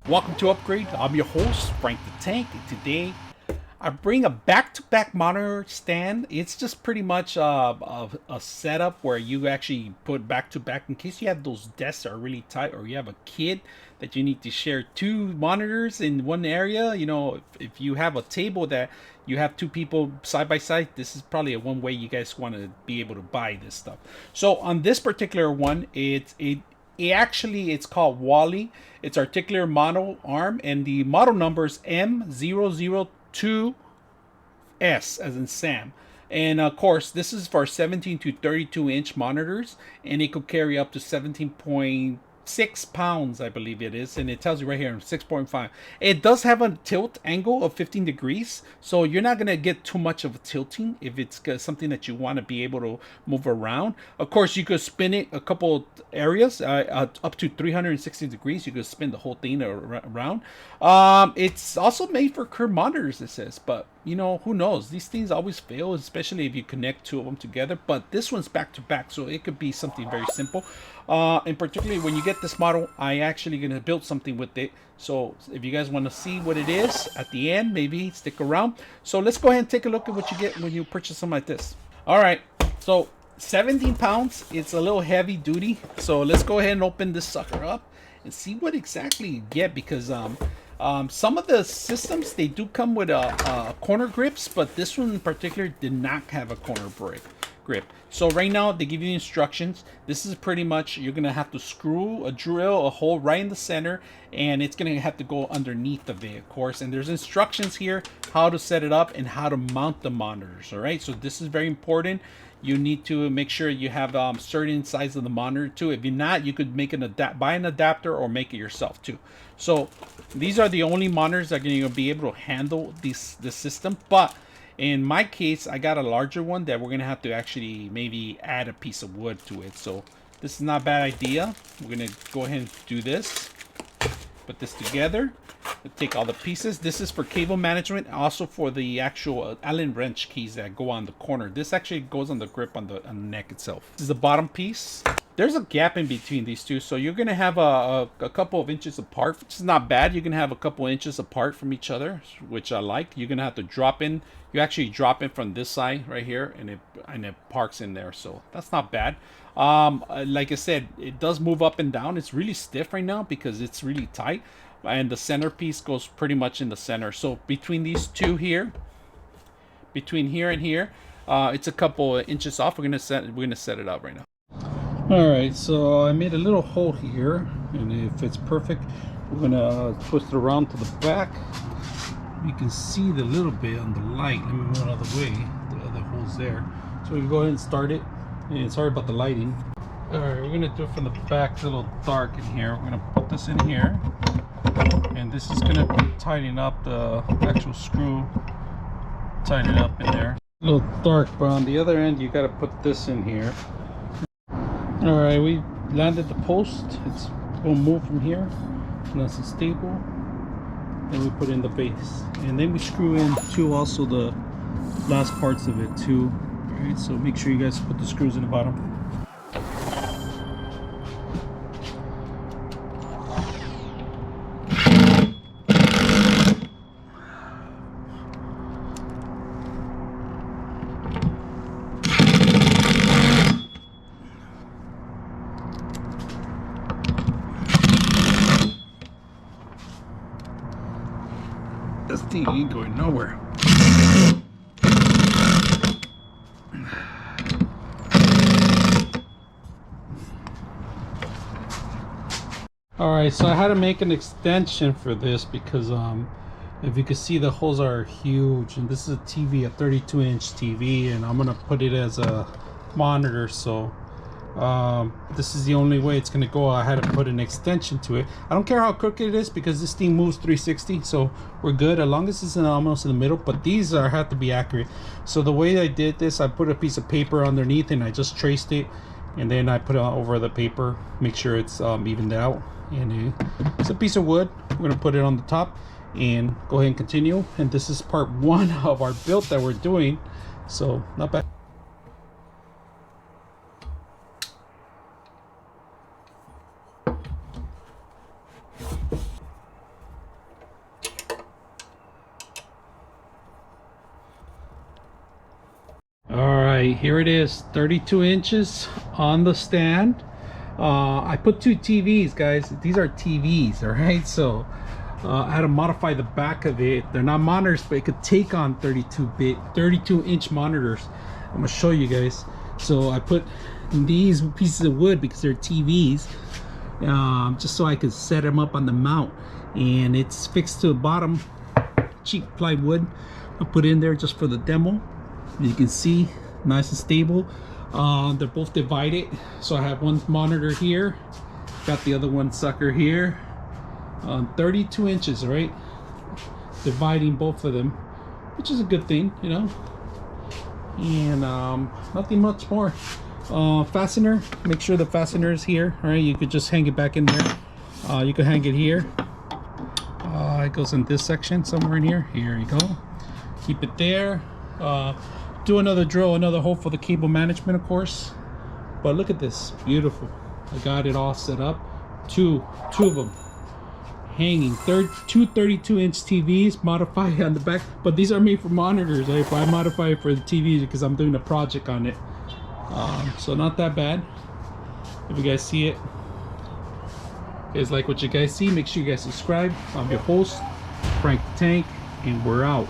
Welcome to Upgrade. I'm your host, Frank the Tank, and today I bring a back-to-back monitor stand. It's just pretty much a setup where you actually put back-to-back in case you have those desks that are really tight, or you have a kid that you need to share two monitors in one area. You know, if you have a table that you have two people side by side, this is probably a one way you guys want to be able to buy this stuff. So on this particular one, it's called WALI. It's articular model arm, and the model number is M002S as in Sam. And of course, this is for 17 to 32 inch monitors, and it could carry up to 17.6 pounds, I believe it is, and it tells you right here 6.5. It does have a tilt angle of 15 degrees, so you're not gonna get too much of a tilting if it's something that you want to be able to move around. Of course, you could spin it a couple areas, up to 360 degrees. You could spin the whole thing around. It's also made for curved monitors, it says, but you know, who knows? These things always fail, especially if you connect two of them together. But this one's back to back, so it could be something very simple. And particularly when you get this model, I actually gonna build something with it. So if you guys want to see what it is at the end, maybe stick around. So let's go ahead and take a look at what you get when you purchase something like this. All right, so 17 pounds. It's a little heavy duty. So let's go ahead and open this sucker up and see what exactly you get, because some of the systems, they do come with corner grips, but this one in particular did not have a corner grip. So right now they give you instructions. This is pretty much, you're gonna have to drill a hole right in the center, and it's gonna have to go underneath of it, of course. And there's instructions here how to set it up and how to mount the monitors. All right, so this is very important. You need to make sure you have certain size of the monitor too. If you're not, you could make buy an adapter or make it yourself too. So these are the only monitors that are going to be able to handle the system. But in my case, I got a larger one that we're going to have to actually maybe add a piece of wood to it. So this is not a bad idea. We're going to go ahead and do this. Put this together. Take all the pieces. This is for cable management, also for the actual Allen wrench keys that go on the corner. This actually goes on the grip on the neck itself. This is the bottom piece. There's a gap in between these two, so you're gonna have a couple of inches apart, which is not bad. You can have a couple inches apart from each other, which I like. You're gonna have to drop in. You actually drop in from this side right here, and it parks in there, so that's not bad. Like I said, it does move up and down. It's really stiff right now because it's really tight, and the centerpiece goes pretty much in the center. So between these two here, between here and here, it's a couple of inches off. We're gonna set it up right now. Alright, so I made a little hole here, and if it's perfect, we're gonna twist it around to the back. You can see the little bit on the light. Let me move it out of the way. The other hole's there. So we can go ahead and start it. And sorry about the lighting. Alright, we're gonna do it from the back. It's a little dark in here. We're gonna put this in here, and this is gonna tighten up the actual screw. Tighten it up in there. A little dark, but on the other end, you gotta put this in here. Alright, we landed the post. It's going to move from here unless it's stable. Then we put in the base, and then we screw in too also the last parts of it too. Alright, so make sure you guys put the screws in the bottom. This thing ain't going nowhere. Alright, so I had to make an extension for this because if you can see, the holes are huge, and this is a TV, a 32-inch TV, and I'm gonna put it as a monitor, so this is the only way it's gonna go. I had to put an extension to it. I don't care how crooked it is because this thing moves 360, so we're good as long as it's almost in the middle. But these have to be accurate. So the way I did this, I put a piece of paper underneath and I just traced it, and then I put it over the paper, make sure it's evened out. And it's a piece of wood. We're gonna put it on the top and go ahead and continue. And this is part one of our build that we're doing, so not bad. here it is, 32 inches on the stand. I put two TVs, guys. These are TVs, all right? So I had to modify the back of it. They're not monitors, but it could take on 32-inch monitors. I'm gonna show you guys. So I put these pieces of wood because they're TVs, just so I could set them up on the mount. And it's fixed to the bottom, cheap plywood. I put in there just for the demo. You can see, nice and stable. They're both divided, so I have one monitor here, got the other one sucker here. 32 inches, right? Dividing both of them, which is a good thing, you know. And nothing much more. Fastener, make sure the fastener is here. All right, you could just hang it back in there. You could hang it here. It goes in this section somewhere in here. Here you go. Keep it there. Do another drill, another hole for the cable management, of course. But look at this, beautiful. I got it all set up. Two of them hanging. Two 32-inch TVs modified on the back, but these are made for monitors. Right? I modify it for the TVs because I'm doing a project on it. So not that bad. If you guys see it, if you guys like what you guys see, make sure you guys subscribe. I'm your host, Frank the Tank, and we're out.